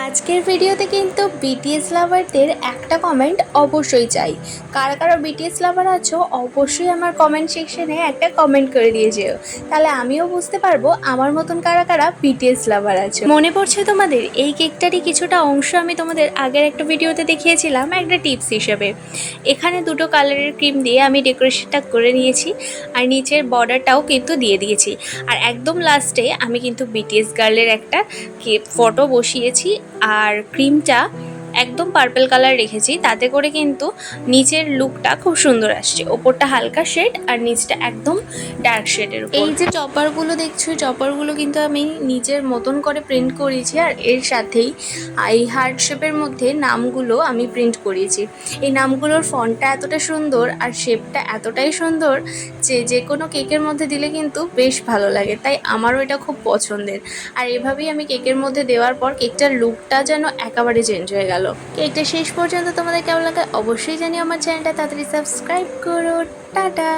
আজকের ভিডিওতে কিন্তু বিটিএস লাভারদের একটা কমেন্ট অবশ্যই চাই। কারা কারা বিটিএস লাভার আছো অবশ্যই আমার কমেন্ট সেকশনে একটা কমেন্ট করে দিয়ে যেও, তাহলে আমিও বুঝতে পারবো আমার মতন কারা কারা বিটিএস লাভার আছো। মনে পড়ছে তোমাদের এই কেকটারই কিছুটা অংশ আমি তোমাদের আগের একটা ভিডিওতে দেখিয়েছিলাম একটা টিপস হিসেবে। এখানে দুটো কালারের ক্রিম দিয়ে আমি ডেকোরেশনটা করে নিয়েছি আর নিচের বর্ডারটাও কিন্তু দিয়ে দিয়েছি। আর একদম লাস্টে আমি কিন্তু বিটিএস গার্লের একটা ফটো বসিয়েছি আর ক্রিমটা একদম পার্পল কালার রেখেছি, তাতে করে কিন্তু নিচের লুকটা খুব সুন্দর আসছে। ওপরটা হালকা শেড আর নিচটা একদম ডার্ক শেডের। এই যে চপারগুলো দেখছো, চপারগুলো কিন্তু আমি নিজের মতন করে প্রিন্ট করেছি আর এর সাথেই এই হার্ট শেপের মধ্যে নামগুলো আমি প্রিন্ট করিয়েছি। এই নামগুলোর ফন্টটা এতটা সুন্দর আর শেপটা এতটাই সুন্দর যে কোনো কেকের মধ্যে দিলে কিন্তু বেশ ভালো লাগে, তাই আমারও এটা খুব পছন্দের। আর এভাবেই আমি কেকের মধ্যে দেওয়ার পর কেকটার লুকটা যেন একেবারে চেঞ্জ হয়ে গেল। কেকটা শেষ পর্যন্ত তোমাদের কেমন লাগে অবশ্যই জানিও। আমার চ্যানেলটা তাড়াতাড়ি সাবস্ক্রাইব করো। টাটা।